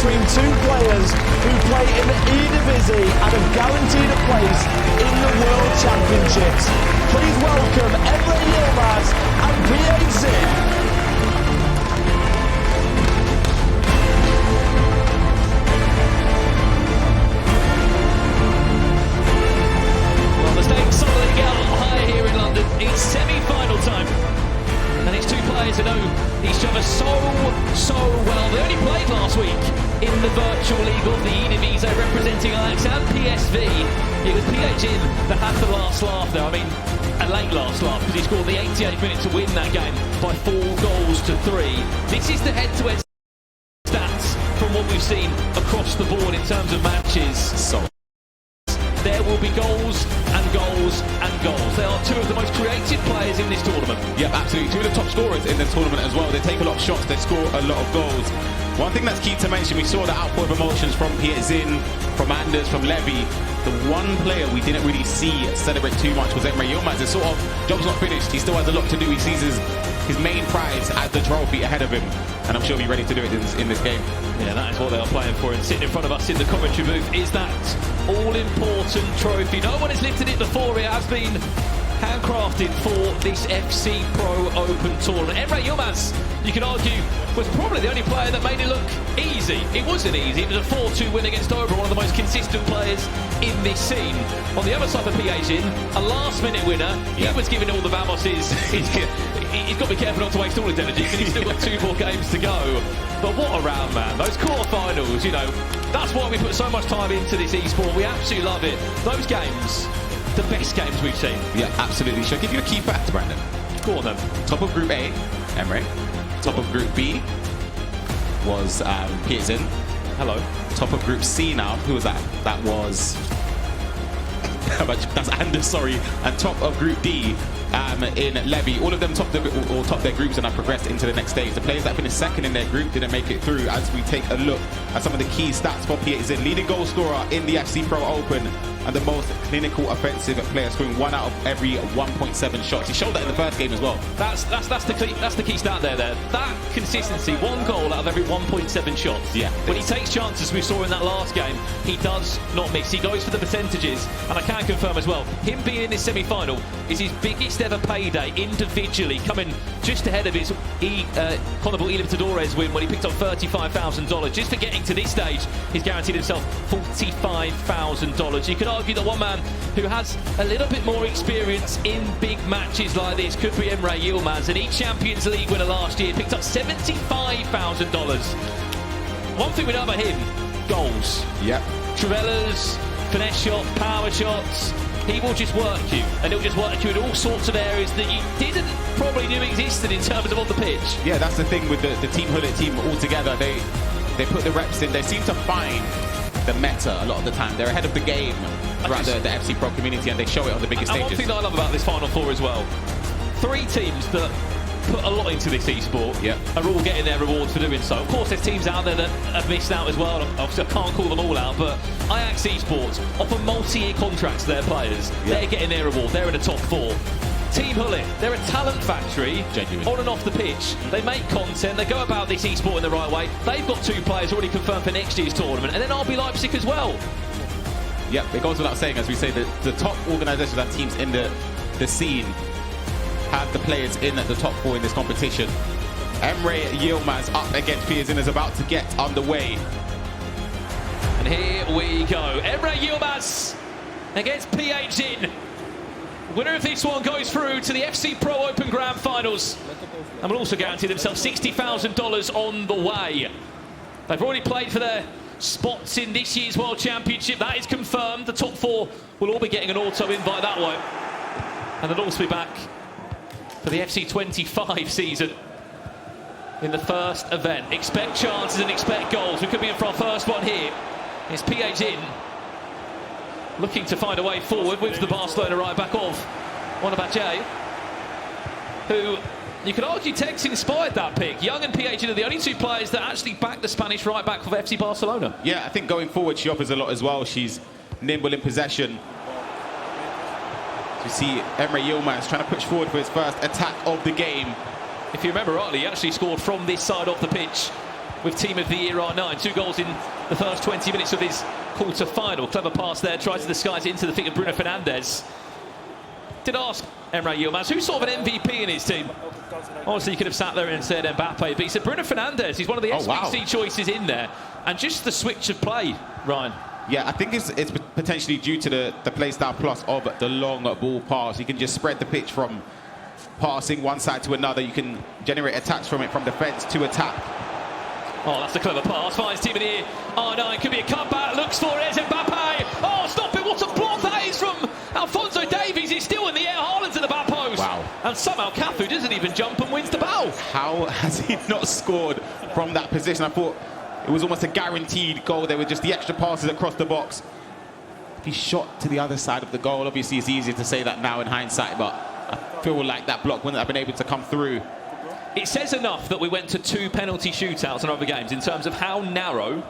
between two players who play in the Eredivisie and have guaranteed a place in the World Championships. Please welcome Emre Yilmaz and PHZin. It's semi-final time, and it's two players who know each other so well. They only played last week in the virtual league of the Eredivisie, representing Ajax and PSV. It was PHZin that had the last laugh there. I mean, a late last laugh, because he scored the 88th minute to win that game by 4 goals to 3. This is the head-to-head stats from what we've seen across the board in terms of matches. So there will be goals and goals and goals. They are two of the most creative players in this tournament. Yeah, absolutely. Two of the top scorers in this tournament as well. They take a lot of shots, they score a lot of goals. One thing that's key to mention, we saw the outpour of emotions from PHZin, from Anders, from Levy. The one player we didn't really see celebrate too much was Emre Yilmaz. It's sort of, job's not finished. He still has a lot to do. He sees his main prize as the trophy ahead of him, and I'm sure he'll be ready to do it in this game. Yeah, that is what they are playing for, and sitting in front of us in the commentary booth is that all-important trophy. No one has lifted it before. It has been handcrafted for this FC Pro Open tournament. Emre Yilmaz, you can argue, was probably the only player that made it look easy. It wasn't easy. It was a 4-2 win against Ober, one of the most consistent players in this scene. On the other side of PHZin, a last-minute winner. He was giving all the vamoses. He's got to be careful not to waste all his energy, because he's still got 2 more games to go. But what a round, man. Those quarterfinals, you know, that's why we put so much time into this esport. We absolutely love it. Those games, the best games we've seen. Yeah, absolutely. Shall I give you a key fact, Brandon? Go on then. Top of Group A, Emre. Top of Group B was PHZin. Hello. Top of Group C now, who was that? That was... that's Anders, sorry. And top of Group D in Levy. All of them topped their groups and have progressed into the next stage. The players that finished second in their group didn't make it through. As we take a look at some of the key stats for PHZin, leading goal scorer in the FC Pro Open and the most clinical offensive player, scoring 1 out of every 1.7 shots. He showed that in the first game as well. That's the key stat there. That consistency, 1 goal out of every 1.7 shots. Yeah. When he takes chances, we saw in that last game, he does not miss. He goes for the percentages, and I can confirm as well, him being in this semi-final is his biggest ever payday individually, coming just ahead of his Honourable Libertadores win when he picked up $35,000. Just for getting to this stage, he's guaranteed himself $45,000. You could argue that one man who has a little bit more experience in big matches like this could be Emre Yilmaz, and each Champions League winner last year picked up $75,000. One thing we know about him, goals. Yep. Travellas, finesse shots, power shots. He will just work you, and he'll just work you in all sorts of areas that you didn't probably knew existed in terms of on the pitch. Yeah, that's the thing with the Team Hullet team altogether. They put the reps in. They seem to find the meta a lot of the time. They're ahead of the game throughout the FC Pro community, and they show it on the biggest stages. One thing that I love about this Final Four as well, 3 teams that put a lot into this esport are all getting their rewards for doing so. Of course, there's teams out there that have missed out as well. Obviously, I can't call them all out, but Ajax Esports offer multi-year contracts to their players. They're getting their reward. They're in the top 4. Team Hullet, they're a talent factory. Genuine. On and off the pitch. They make content, they go about this esport in the right way. They've got 2 players already confirmed for next year's tournament, and then RB Leipzig as well. Yep, it goes without saying, as we say, that the top organisations and teams in the scene have the players in the top 4 in this competition. Emre Yilmaz up against PHZin is about to get underway. And here we go. Emre Yilmaz against PHZin. Winner of this one goes through to the FC Pro Open Grand Finals and will also guarantee themselves $60,000 on the way. They've already played for their spots in this year's World Championship. That is confirmed. The top 4 will all be getting an auto invite that way. And they'll also be back for the FC 25 season in the first event. Expect chances and expect goals. We could be in for our first one here. It's PHZin looking to find a way forward with the Barcelona right back of Onabache, who you could argue Tex inspired that pick. Young and PHZin are the only 2 players that actually back the Spanish right back of FC Barcelona. Yeah, I think going forward she offers a lot as well. She's nimble in possession. You see Emre Yilmaz trying to push forward for his first attack of the game. If you remember rightly, he actually scored from this side of the pitch with Team of the Year R9. 2 goals in the first 20 minutes of his quarter-final. Clever pass there, tries to disguise it into the feet of Bruno Fernandes. Did ask Emre Yilmaz, who's sort of an MVP in his team? Obviously, you could have sat there and said Mbappe, but he said Bruno Fernandes. He's one of the SBC choices in there. And just the switch of play, Ryan. Yeah, I think it's potentially due to the play style plus of the long ball pass. You can just spread the pitch from passing one side to another. You can generate attacks from it, from defence to attack. Oh, that's a clever pass. Finds Team of the Year R9. Could be a cutback. Looks for it. It's Mbappe. Oh, stop it. What a block that is from Alphonso Davies. He's still in the air. Haaland's at the back post. Wow. And somehow Cafu doesn't even jump and wins the battle. How has he not scored from that position? I thought it was almost a guaranteed goal. There were just the extra passes across the box. If he shot to the other side of the goal, obviously it's easier to say that now in hindsight, but I feel like that block wouldn't have been able to come through. It says enough that we went to 2 penalty shootouts in other games in terms of how narrow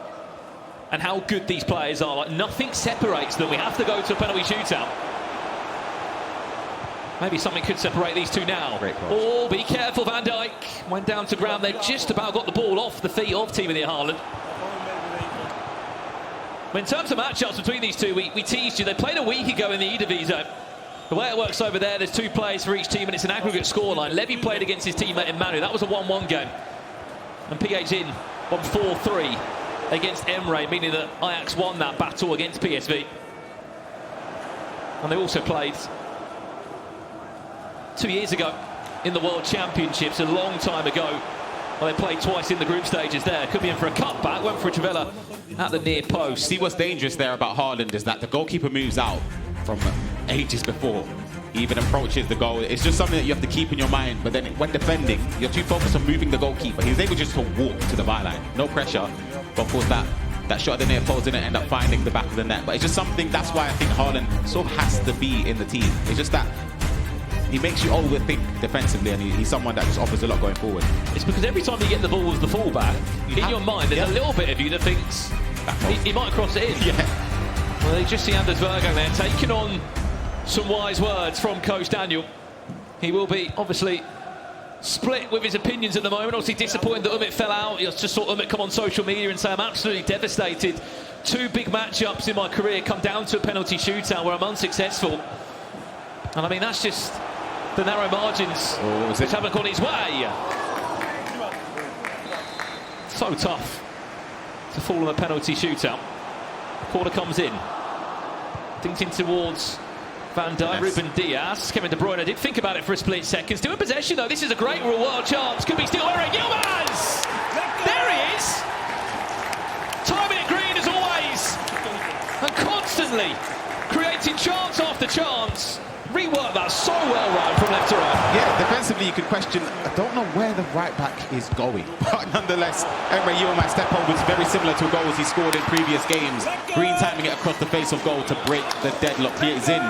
and how good these players are. Like, nothing separates them. We have to go to a penalty shootout. Maybe something could separate these two now. Oh, be careful, Van Dijk. Went down to ground there, just about got the ball off the feet of Team of the Year Haaland. In terms of matchups between these two, we teased you. They played a week ago in the Eredivisie. The way it works over there, there's 2 players for each team, and it's an aggregate scoreline. Levy played against his teammate in Manu. That was a 1-1 game. And PHZin won 4-3 against Emre, meaning that Ajax won that battle against PSV. And they also played 2 years ago in the World Championships, a long time ago. Well, they played twice in the group stages there. Could be in for a cutback, went for a Trivela at the near post. See, what's dangerous there about Haaland is that the goalkeeper moves out from ages before he even approaches the goal. It's just something that you have to keep in your mind. But then when defending, you're too focused on moving the goalkeeper. He was able just to walk to the byline, no pressure. But of course, that shot at the near post didn't end up finding the back of the net. But it's just something, that's why I think Haaland sort of has to be in the team. It's just that he makes you overthink defensively, and he's someone that just offers a lot going forward. It's because every time you get the ball with the fullback, in your mind, there's a little bit of you that thinks he might cross it in. Yeah. Well, you just see Anders Bergen there taking on some wise words from Coach Daniel. He will be obviously split with his opinions at the moment. Obviously disappointed that Umit fell out. You just saw Umit come on social media and say, I'm absolutely devastated. 2 big matchups in my career come down to a penalty shootout where I'm unsuccessful. And I mean, that's just the narrow margins which haven't gone his way. So tough to fall on a penalty shootout. Corner comes in. Dinked in towards Van Dijk, Ruben Diaz. Kevin De Bruyne did think about it for a split second. Still in possession though. This is a great world chance. Could be still Emre Yilmaz. There he is. Timing it green as always. And constantly creating chance after chance. Reworked that so well, Ryan, from left to right. Yeah, defensively you could question, I don't know where the right back is going. But nonetheless, Emre Yilmaz step on was very similar to goals he scored in previous games. Green timing it across the face of goal to break the deadlock. PHZin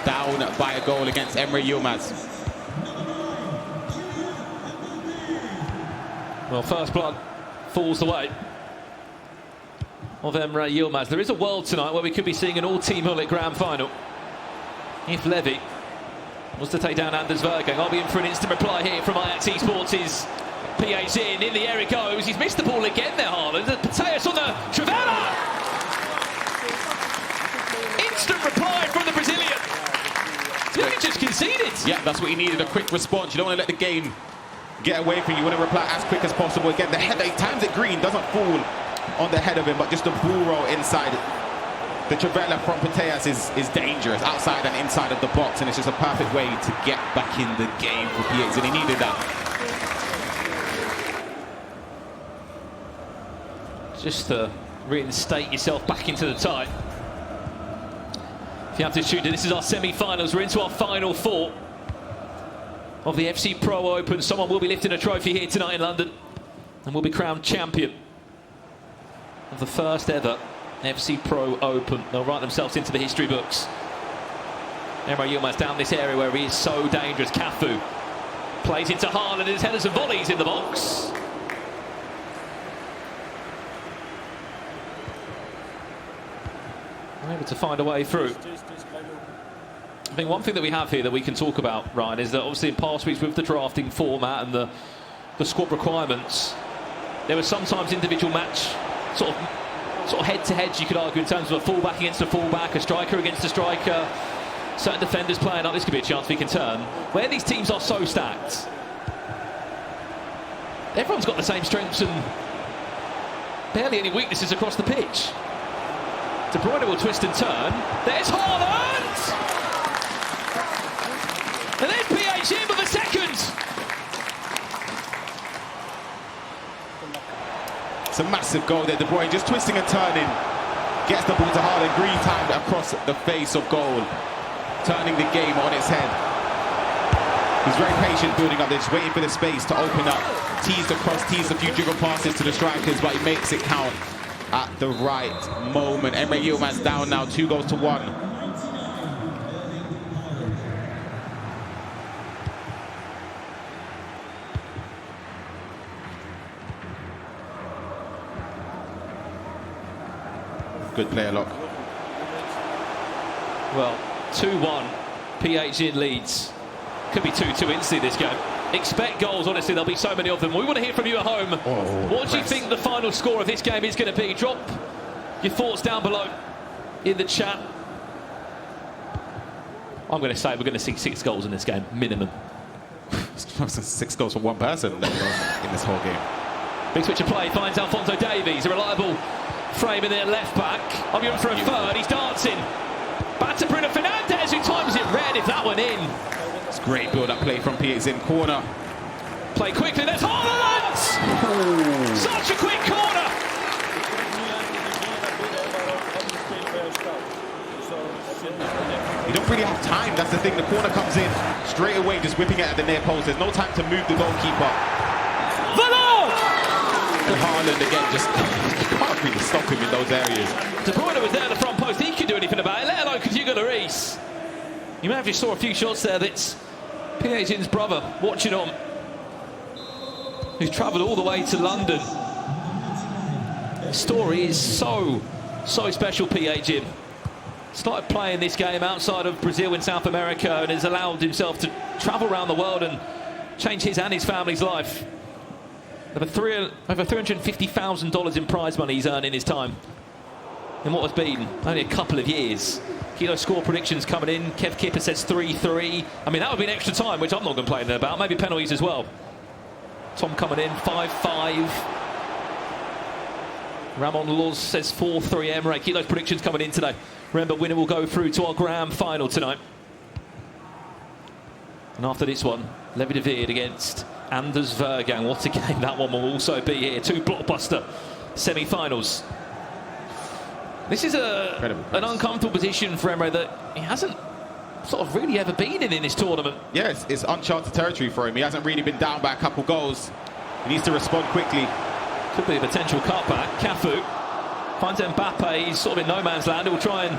down by a goal against Emre Yilmaz. Well, first blood falls the way of Emre Yilmaz. There is a world tonight where we could be seeing an all-team Hullet Grand Final. If Levy was to take down Anders Bergen, I'll be in for an instant reply here from Ajax Esports' PHZin. In the air it goes. He's missed the ball again there, Haaland. Mateus on the Trivela. Instant reply from the Brazilian. He just conceded. Yeah, that's what he needed, a quick response. You don't want to let the game get away from you. You want to reply as quick as possible. Again, the header, he times it green, doesn't fall on the head of him, but just a bull roll inside. The Trivela from Mateus is dangerous, outside and inside of the box, and it's just a perfect way to get back in the game for PHZin. He needed that. Just to reinstate yourself back into the tie. If you have to shoot it, this is our semi-finals. We're into our final 4 of the FC Pro Open. Someone will be lifting a trophy here tonight in London and will be crowned champion of the first ever FC Pro Open. They'll write themselves into the history books. Emre Yilmaz down this area where he is so dangerous. Cafu plays into Haaland, and his headers and volleys in the box. Able to find a way through. I think one thing that we have here that we can talk about, Ryan, is that obviously in past weeks with the drafting format and the squad requirements, There were sometimes individual match sort of head-to-heads, you could argue, in terms of a fullback against a fullback, a striker against a striker, certain defenders playing up. This could be a chance we can turn. Where these teams are so stacked, everyone's got the same strengths and barely any weaknesses across the pitch. De Bruyne will twist and turn. There's Haaland! And there's PHZin for the second. It's a massive goal there. De Bruyne just twisting and turning. Gets the ball to Haaland. Green timed across the face of goal. Turning the game on its head. He's very patient building up there, just waiting for the space to open up. Teased across, teased a few dribble passes to the strikers, but he makes it count at the right moment. Emre Yilmaz down now, 2-1. Good player lock. Well, 2-1, PHZin leads. Could be 2-2 instantly this game. Expect goals, honestly, there'll be so many of them. We want to hear from you at home. What do you think the final score of this game is going to be? Drop your thoughts down below in the chat. I'm going to say we're going to see 6 goals in this game, minimum. 6 goals for one person in this whole game. Big switch of play, finds Alphonso Davies, a reliable frame in their left back. Arguing for a third, he's dancing. Back to Bruno Fernandes, who times it red if that went in. It's great build-up play from PHZin. Corner. Play quickly, there's Haaland! Such a quick corner! You don't really have time, that's the thing. The corner comes in straight away, just whipping it at the near post. There's no time to move the goalkeeper. And Haaland again, just you can't really stop him in those areas. De Bruyne was there at the front post, he could do anything about it, let alone Hugo Lloris. You may have just saw a few shots there. That's PHZin's brother watching on, who's travelled all the way to London. The story is so special. PHZin started playing this game outside of Brazil in South America and has allowed himself to travel around the world and change his and his family's life. Over $350,000 in prize money he's earned in his time in what has been only a couple of years. Kilo score predictions coming in. Kev Kipper says 3-3. I mean, that would be an extra time, which I'm not complaining about. Maybe penalties as well. Tom coming in, 5-5. Ramon Laws says 4-3. Emre. Kilo's predictions coming in today. Remember, winner will go through to our grand final tonight. And after this one, Levi de Veerd against Anders Vergang. What a game that one will also be here. 2 blockbuster semi-finals. This is an uncomfortable position for Emre that he hasn't sort of really ever been in this tournament. Yeah, it's uncharted territory for him. He hasn't really been down by a couple goals. He needs to respond quickly. Could be a potential cutback. Cafu finds Mbappe. He's sort of in no man's land. He'll try and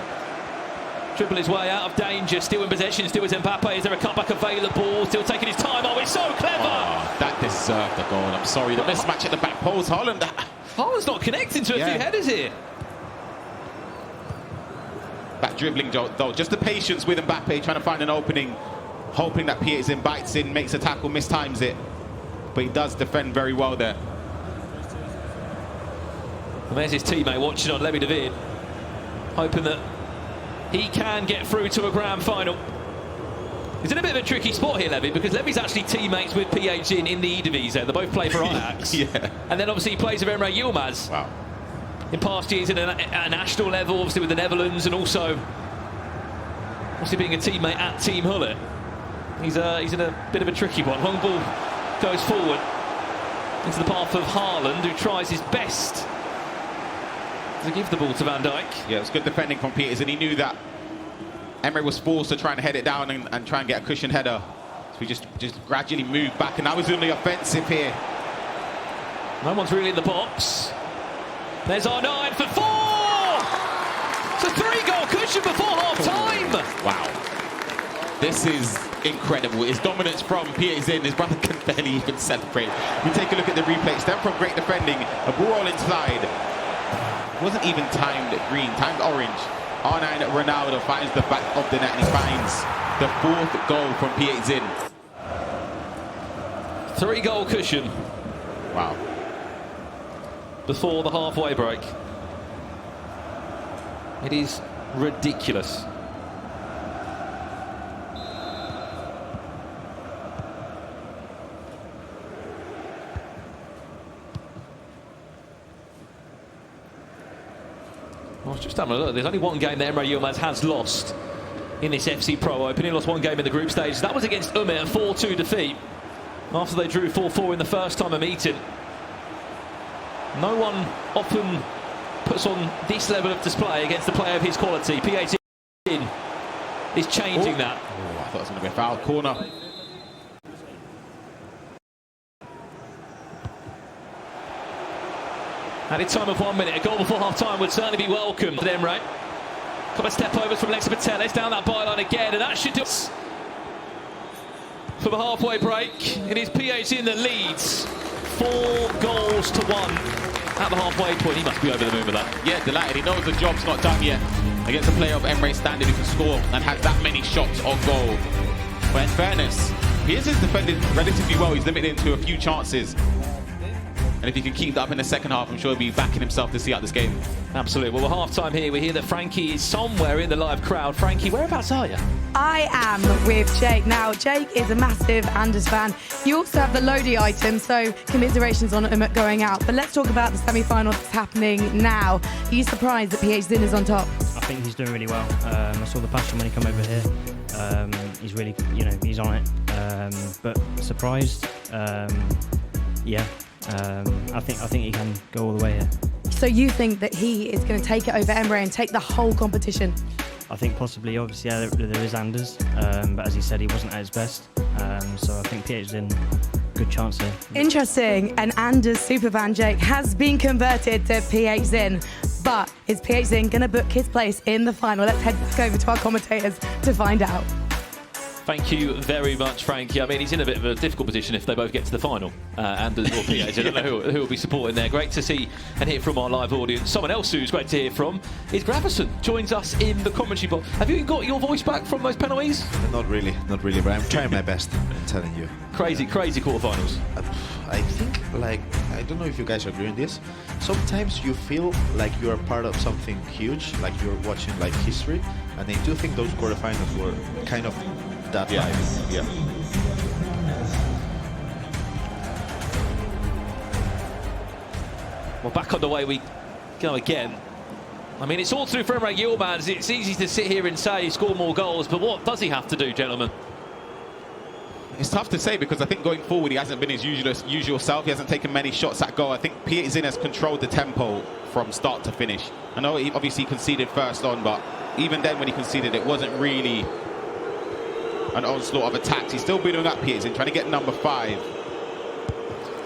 dribble his way out of danger. Still in possession. Still is Mbappe. Is there a cutback available? Still taking his time. Oh, it's so clever. Oh, that deserved the goal. I'm sorry. The mismatch at the back post. Haaland's not connecting to a few headers here. That dribbling, though, just the patience with Mbappe, trying to find an opening, hoping that PHZin bites in, makes a tackle, mistimes it. But he does defend very well there. And there's his teammate watching on, Levi de Veerd, hoping that he can get through to a grand final. He's in a bit of a tricky spot here, Levi, because Levy's actually teammates with PHZin in the Eredivisie. They both play for Ajax. And then obviously he plays with Emre Yilmaz. Wow. In past years at a national level, obviously with the Netherlands, and also obviously being a teammate at Team Hullet. He's in a bit of a tricky one. Long ball goes forward into the path of Haaland, who tries his best to give the ball to Van Dijk. Yeah, it was good defending from PHZin. He knew that Emre was forced to try and head it down and try and get a cushion header. So he just gradually moved back, and that was only offensive here. No one's really in the box. There's R9 for 4! It's a 3-goal cushion before half-time! Wow. This is incredible. His dominance from PHZin, his brother can barely even celebrate. We take a look at the replay. Stem from great defending. A ball roll inside. Wasn't even timed green, timed orange. R9 Ronaldo finds the back of the net, and he finds the 4th goal from PHZin. 3-goal cushion. Wow. before the halfway break. It is ridiculous. I was just having a look. There's only one game that Emre Yilmaz has lost in this FC Pro Open. He lost one game in the group stage. That was against a 4-2 defeat after they drew 4-4 in the first time of meeting. No one often puts on this level of display against a player of his quality. PHZin is changing that. Oh, I thought it was going to be a foul corner. Added time of 1 minute. A goal before half-time would certainly be welcome to Emre. Couple of step-overs from Alexis Pateles down that byline again, and that should do it for the halfway break. It is PHZin that leads 4-1 at the halfway point. He must be over the moon with that. Yeah, delighted. He knows the job's not done yet against a player of Emre's standard who can score and has that many shots on goal. But in fairness, PHZin's defended relatively well. He's limited into a few chances. And if he can keep that up in the second half, I'm sure he'll be backing himself to see out this game. Absolutely. Well, we're half-time here. We hear that Frankie is somewhere in the live crowd. Frankie, whereabouts are you? I am with Jake. Now, Jake is a massive Anders fan. You also have the Lodi item, so commiserations on him going out. But let's talk about the semi-final that's happening now. Are you surprised that PHZin is on top? I think he's doing really well. I saw the passion when he came over here. He's really, he's on it. But surprised, yeah. I think he can go all the way here. So you think that he is going to take it over Emre and take the whole competition? I think possibly, obviously, yeah, there is Anders, but as he said, he wasn't at his best. So I think PHZin, good chance here. Interesting. And Anders superfan Jake has been converted to PHZin. But is PHZin going to book his place in the final? Let's head back over to our commentators to find out. Thank you very much, Frankie. I mean, he's in a bit of a difficult position if they both get to the final. Anders or PH. I don't know who will be supporting there. Great to see and hear from our live audience. Someone else who's great to hear from is Gravison. Joins us in the commentary box. Have you got your voice back from those penalties? Not really, but I'm trying my best, I'm telling you. Crazy quarterfinals. I think, I don't know if you guys agree on this, sometimes you feel like you are part of something huge, like you're watching history, and I do think those quarterfinals were kind of that vibe. Yeah. Well, back on the way we go again. I mean, it's all through for Emre Yilmaz. It's easy to sit here and say he scored more goals, but what does he have to do, gentlemen? It's tough to say because I think going forward he hasn't been his usual self. He hasn't taken many shots at goal. I think PHZin has controlled the tempo from start to finish. I know he obviously conceded first on, but even then when he conceded it wasn't really an onslaught of attacks. He's still building up PHZin, trying to get number 5.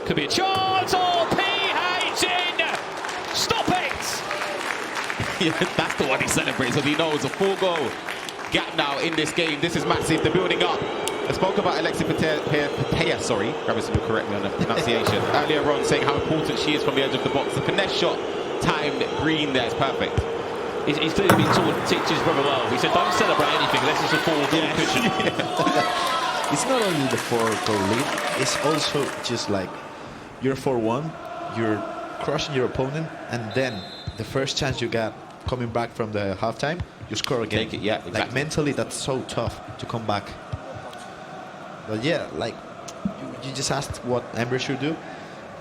Could be a chance. Oh, PHZin! Stop it! Yeah, that's the one he celebrates, because he knows a 4-goal gap now in this game. This is massive. They're building up. I spoke about Alexis Pateles, sorry, Gravison will correct me on the pronunciation, earlier on, saying how important she is from the edge of the box. The finesse shot timed green there is perfect. He's clearly been taught to teach his brother well. He said, don't celebrate anything unless it's a 4-goal cushion. Yeah. It's not only the 4-goal lead, it's also just you're 4-1, you're crushing your opponent, and then the first chance you got coming back from the halftime, you score again. Take it, yeah, exactly. Mentally, that's so tough to come back. But yeah, you just asked what Emre should do.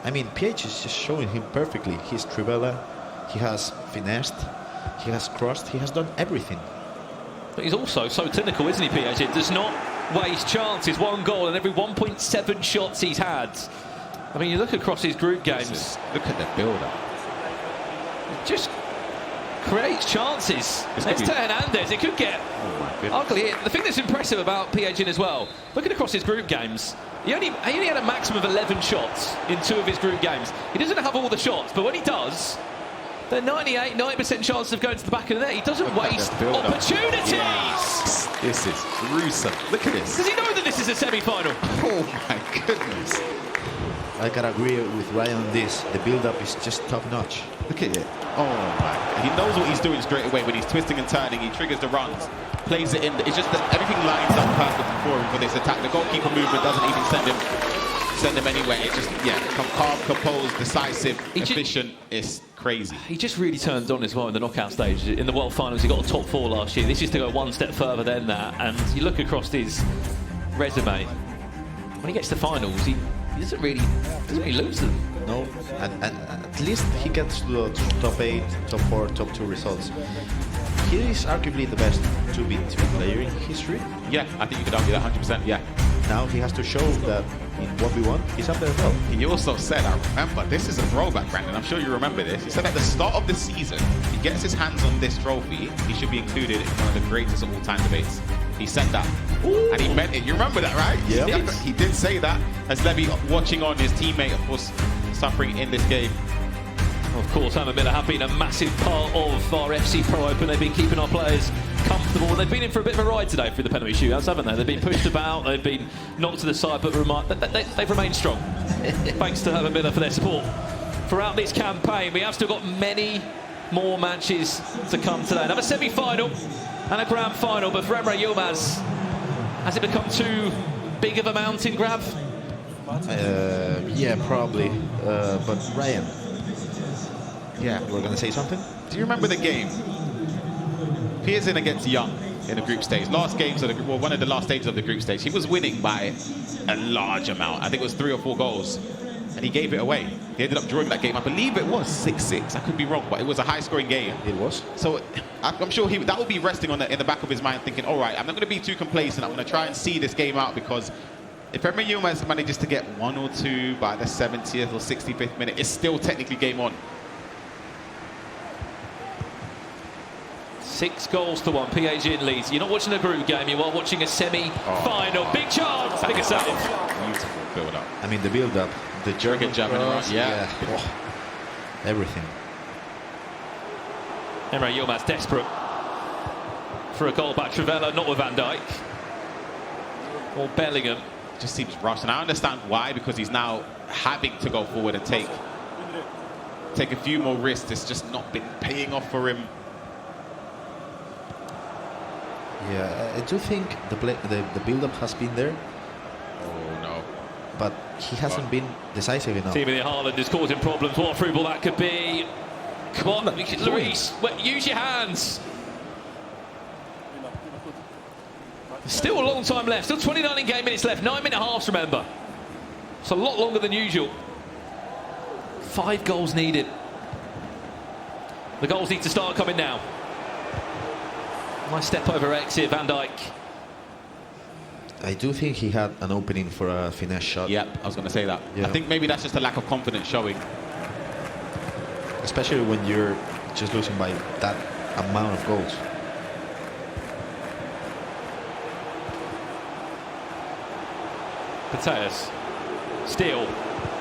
I mean, PH is just showing him perfectly. He's Trivella, he has finessed, he has crossed, he has done everything. But he's also so clinical, isn't he, PH? It does not waste chances. 1 goal in every 1.7 shots he's had. I mean, you look across his group games. Look at the build-up. Just creates chances. Next to Hernandez, it could get ugly. The thing that's impressive about PHZin as well, looking across his group games, he only had a maximum of 11 shots in 2 of his group games. He doesn't have all the shots, but when he does, they're 90% chance of going to the back of the net. He doesn't waste opportunities. Yes. This is gruesome. Look at this. Does he know that this is a semi-final? Oh my goodness. I can agree with Ryan on this. The build-up is just top-notch. Look at it. Oh my. He knows what he's doing straight away when he's twisting and turning. He triggers the runs, plays it in. It's just that everything lines up perfectly for him for this attack. The goalkeeper movement doesn't even send him send him anywhere. It's just, yeah, calm, composed, decisive, efficient. It's crazy. He just really turned on as well in the knockout stage. In the World Finals, he got a top 4 last year. This is to go one step further than that. And you look across his resume, when he gets to finals, he doesn't really lose them. No, and at least he gets to the top 8, top 4, top 2 results. He is arguably the best 2v2 player in history. Yeah, I think you could argue that 100%, yeah. Now he has to show that in 1v1, he's up there as well. He also said, I remember, this is a throwback, Brandon, I'm sure you remember this. He said at the start of the season, if he gets his hands on this trophy, he should be included in one of the greatest of all time debates. He said that. Ooh. And he meant it. You remember that, right? Yeah. He did say that. As Levy watching on his teammate, of course, suffering in this game. Of course, Emre Miller have been a massive part of our FC Pro Open. They've been keeping our players comfortable. They've been in for a bit of a ride today through the penalty shootouts, haven't they? They've been pushed about, they've been knocked to the side, but they've remained strong. Thanks to Emre Miller for their support. Throughout this campaign, we have still got many more matches to come today. Another semi-final and a grand final, but for Emre Yilmaz, has it become too big of a mountain grab? Yeah, probably. But Ryan, Yeah. we're going to say something? Do you remember the game? PHZin against Young in the group stage. Last games of the well, one of the last stages of the group stage. He was winning by a large amount. I think it was 3 or 4 goals. And he gave it away. He ended up drawing that game. I believe it was 6-6. I could be wrong, but it was a high-scoring game. It was. So I'm sure that will be resting on in the back of his mind, thinking, all right, I'm not going to be too complacent. I'm going to try and see this game out, because if Emre Yilmaz manages to get 1 or 2 by the 70th or 65th minute, it's still technically game on. 6 goals to 1. PHZin leads. You're not watching a group game, you are watching a semi-final. Big chance. Big save. Beautiful build-up. I mean, the build-up, the Jurgen jabbing around, yeah. Oh, everything. Emre Yilmaz desperate for a goal by Trivela, not with Van Dijk or Bellingham. Just seems rushed, and I understand why, because he's now having to go forward and take a few more risks. It's just not been paying off for him. Yeah, I do think the build-up has been there, Oh no. but he hasn't been decisive enough. Timothy Haaland is causing problems. What a through ball that could be. Come on, Luis, use your hands. Still a long time left. Still 29 game minutes left. 9-minute halves, remember. It's a lot longer than usual. 5 goals needed. The goals need to start coming now. Nice step over exit, Van Dijk. I do think he had an opening for a finesse shot. Yep, I was going to say that. Yeah. I think maybe that's just a lack of confidence showing. Especially when you're just losing by that amount of goals. Mateus. Steal.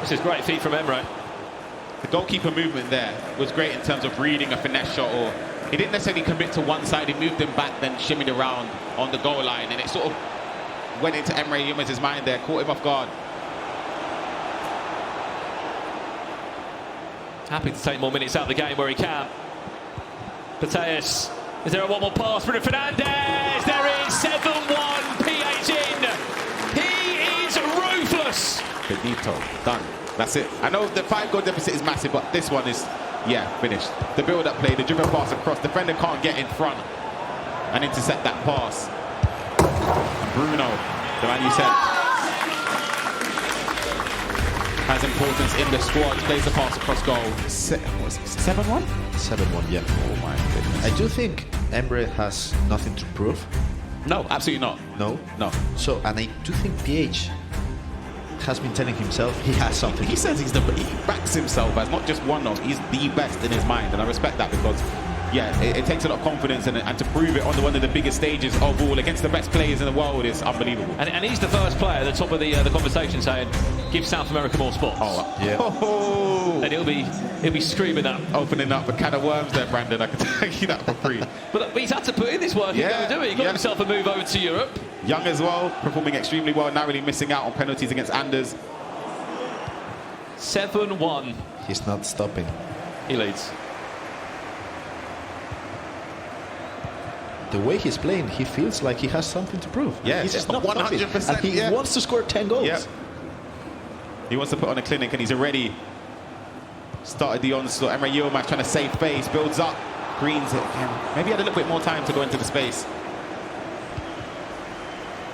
This is great feed from Emre. The goalkeeper movement there was great in terms of reading a finesse shot, or he didn't necessarily commit to one side, he moved him back, then shimmied around on the goal line, and it sort of went into Emre Yilmaz's mind there, caught him off guard. Happy to take more minutes out of the game where he can. Mateus. Is there a one more pass? Bruno Fernandes. There is 7-1 PHZin. He is ruthless. Benito, done. That's it. I know the 5-goal deficit is massive, but this one is, yeah, finished. The build-up play, the dribble pass across. Defender can't get in front and intercept that pass. And Bruno, the man you said, has importance in the squad. Plays the pass across goal. 7-1? 7-1, yeah. Oh my goodness. I do think Emre has nothing to prove. No, absolutely not. No? No. So, and I do think PH has been telling himself he has something. He says he backs himself as not just one of, he's the best in his mind, and I respect that, because yeah, it takes a lot of confidence, and to prove it on one of the biggest stages of all against the best players in the world is unbelievable. And he's the first player at the top of the conversation saying, give South America more spots. Oh yeah. Oh. And he'll be screaming that. Opening up a can of worms there, Brandon. I can tell you that for free. But he's had to put in this work and go and do it. He got himself a move over to Europe. Young as well, performing extremely well, narrowly missing out on penalties against Anders. 7-1. He's not stopping. He leads. The way he's playing, he feels like he has something to prove. Yeah, he's just not 100%. And he wants to score 10 goals. Yeah. He wants to put on a clinic, and he's already started the onslaught. Emre Yilmaz trying to save face, builds up, greens it again. Maybe he had a little bit more time to go into the space.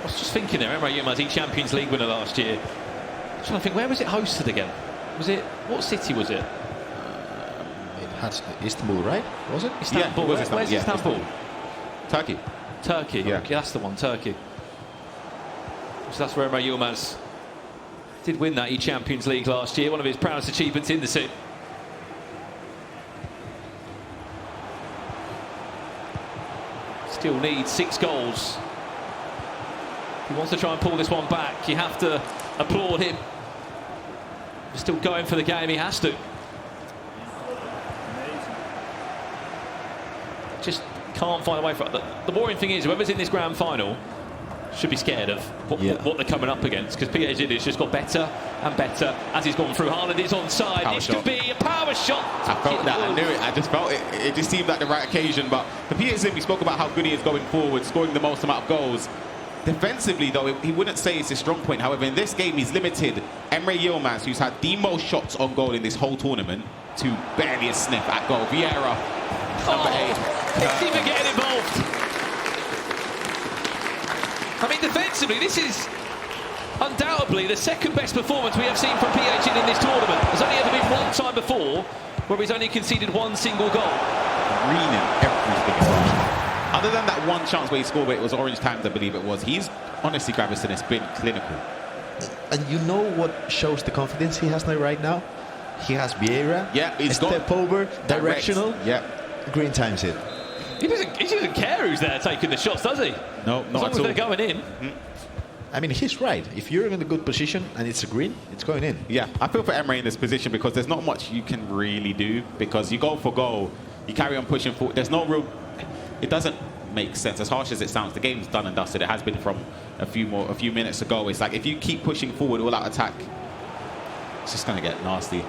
I was just thinking there, Emre Yilmaz, he Champions League winner last year. I'm trying to think, where was it hosted again? Was it, what city was it? It has Istanbul, right? Was it? Istanbul. Yeah, it was Istanbul. Where's Yeah, Istanbul? Turkey. Turkey. Yeah. Okay, that's the one, Turkey. So that's where Emre Yilmaz did win that E-Champions League last year, one of his proudest achievements in the suit. Still needs 6 goals. If he wants to try and pull this one back, you have to applaud him. He's still going for the game, he has to. Just can't find a way for it. The worrying thing is, whoever's in this grand final should be scared of what they're coming up against, because PHZin has just got better and better as he's gone through. Haaland is onside. Power This shot. could be a power shot. I felt that, I knew it, I just felt it. It just seemed like the right occasion. But for PHZin, we spoke about how good he is going forward, scoring the most amount of goals. Defensively, though, he wouldn't say it's a strong point. However, in this game, he's limited Emre Yilmaz, who's had the most shots on goal in this whole tournament, to barely a sniff at goal. Vieira, number 8. It's even getting involved. I mean, defensively, this is undoubtedly the second best performance we have seen from PHZin in this tournament. There's only ever been one time before where he's only conceded 1 single goal. Greening everything as well. Other than that one chance where he scored, where it was orange timed, I believe it was, he's honestly, Gravison, has been clinical. And you know what shows the confidence he has now right now? He has Vieira, Yeah, he's a got step over, directional, Yeah. green times it. He doesn't care who's there taking the shots, does he? No, As not long at as all. they're going in. I mean, he's right. If you're in a good position and it's a green, it's going in. Yeah, I feel for Emre in this position because there's not much you can really do, because you go for goal, you carry on pushing forward. There's no real... It doesn't make sense. As harsh as it sounds, the game's done and dusted. It has been from a few minutes ago. It's like if you keep pushing forward, all out attack, it's just going to get nasty.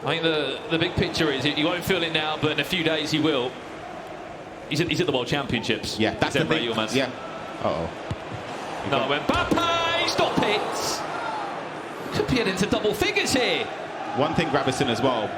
I think the big picture is he won't feel it now, but in a few days he will. He's at the World Championships. Yeah, that's the Emre thing. Yilmaz. Yeah. Uh-oh. No, Mbappe, stop it! Could be into double figures here. One thing, Gravison, as well,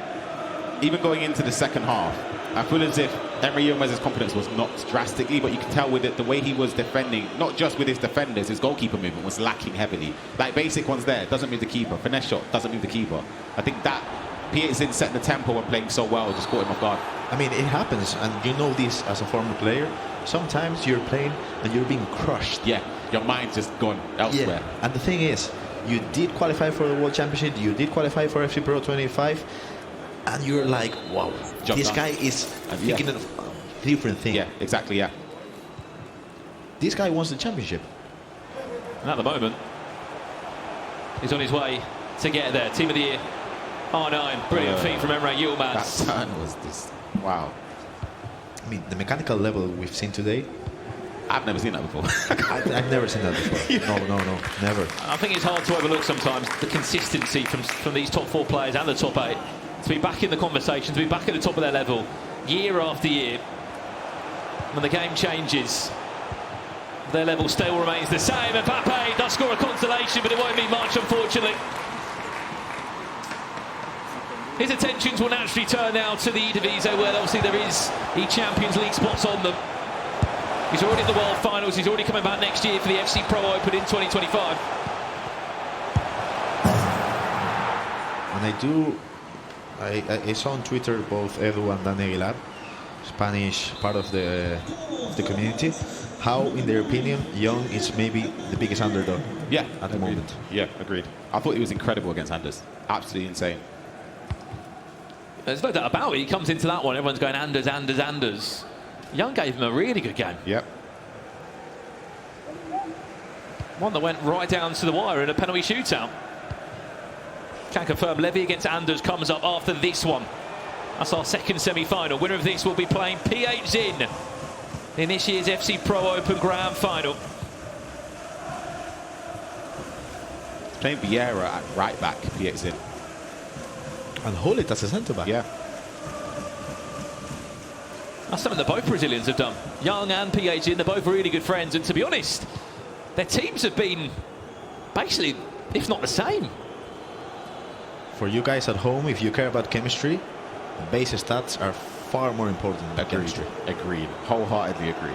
even going into the second half, I feel as if Emre Yilmaz's confidence was not drastically, but you can tell with it, the way he was defending, not just with his defenders, his goalkeeper movement was lacking heavily. Like, basic ones there, doesn't move the keeper. Finesse shot, doesn't move the keeper. I think that PHZin setting the tempo and playing so well just caught him off guard. I mean, it happens, and you know this as a former player. Sometimes you're playing and you're being crushed. Yeah, your mind's just gone elsewhere. Yeah. And the thing is, you did qualify for the World Championship, you did qualify for FC Pro 25, and you're like, wow, Job this done. guy is thinking of a different thing. Yeah, exactly, yeah. This guy wants the championship. And at the moment, he's on his way to get there. Team of the year, R9. Brilliant feat from Emre That Yilmaz. turn was just, wow. I mean, the mechanical level we've seen today, I've never seen that before. I've never seen that before. No, never. I think it's hard to overlook sometimes the consistency from these top 4 players and the top 8 to be back in the conversation, to be back at the top of their level year after year. When the game changes, their level still remains the same. Mbappe does score a consolation, but it won't be much, unfortunately. His attentions will naturally turn now to the Eredivisie, where obviously there is E-Champions League spots on them. He's already in the World Finals. He's already coming back next year for the FC Pro Open in 2025. And I saw on Twitter both Edu and Dan Aguilar, Spanish part of the community, how, in their opinion, Young is maybe the biggest underdog. Yeah, at the moment. Yeah, agreed. I thought he was incredible against Anders. Absolutely insane. There's no doubt about it. He comes into that one, everyone's going Anders, Anders, Anders. Young gave him a really good game. Yep. One that went right down to the wire in a penalty shootout. Can confirm Levy against Anders comes up after this one. That's our second semi-final. Winner of this will be playing PHZin in this year's FC Pro Open Grand Final. Playing Vieira at right back, PHZin. And Hullet as a centre-back. Yeah. That's something that both Brazilians have done. Young and PHZin, they're both really good friends. And to be honest, their teams have been basically if not the same. For you guys at home, if you care about chemistry, the base stats are far more important than chemistry. Agreed. Wholeheartedly agree.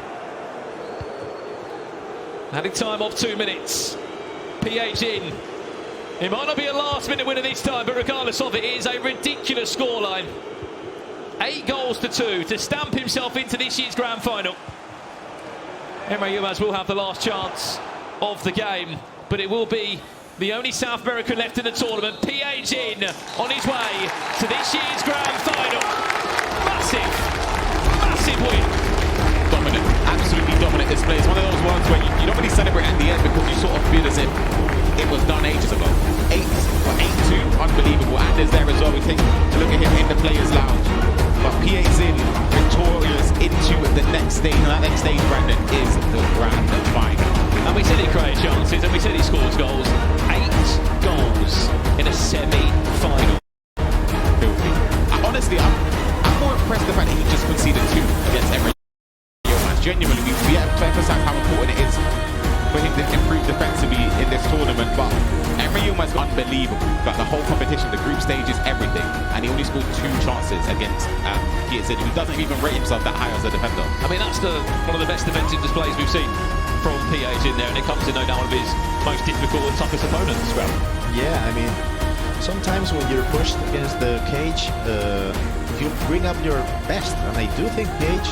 Adding time of 2 minutes. PHZin. It might not be a last-minute winner this time, but regardless of it, it is a ridiculous scoreline. 8 goals to 2 to stamp himself into this year's grand final. Emre Yilmaz will have the last chance of the game, but it will be the only South American left in the tournament. PHZin on his way to this year's grand final. Massive, massive win. Dominant, absolutely dominant display. It's one of those ones where you don't really celebrate at the end because you sort of feel as if it was done ages ago. 8-2, unbelievable. And there's there as well. We take a look at him in the players' lounge. But PHZin victorious into the next stage. And that next stage, Brandon, is the grand final. And we said he created chances, and we said he scores goals. 8 goals in a semi-final. Filthy. Honestly, I'm more impressed the fact that he just conceded 2 against Emre Yilmaz. Genuinely, we have to emphasize how important it is for him to improve defensively in this tournament. But Emre Yilmaz is unbelievable. Like the whole competition, the group stage is everything. And he only scored 2 chances against PHZin, who doesn't even rate himself that high as a defender. I mean, that's one of the best defensive displays we've seen from PHZin there, and it comes in no doubt one of his most difficult and toughest opponents as well. Yeah, I mean, sometimes when you're pushed against the cage, you bring up your best, and I do think PH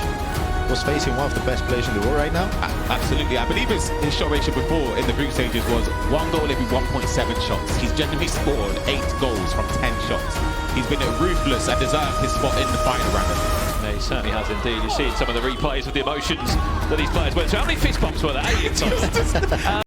was facing one of the best players in the world right now. Absolutely. I believe his shot ratio before in the group stages was 1 goal every 1.7 shots. He's genuinely scored 8 goals from 10 shots. He's been ruthless and deserved his spot in the final round. Yeah, he certainly has indeed. You've seen some of the replays of the emotions that these players went through. How many fist bumps were there? 8 in total.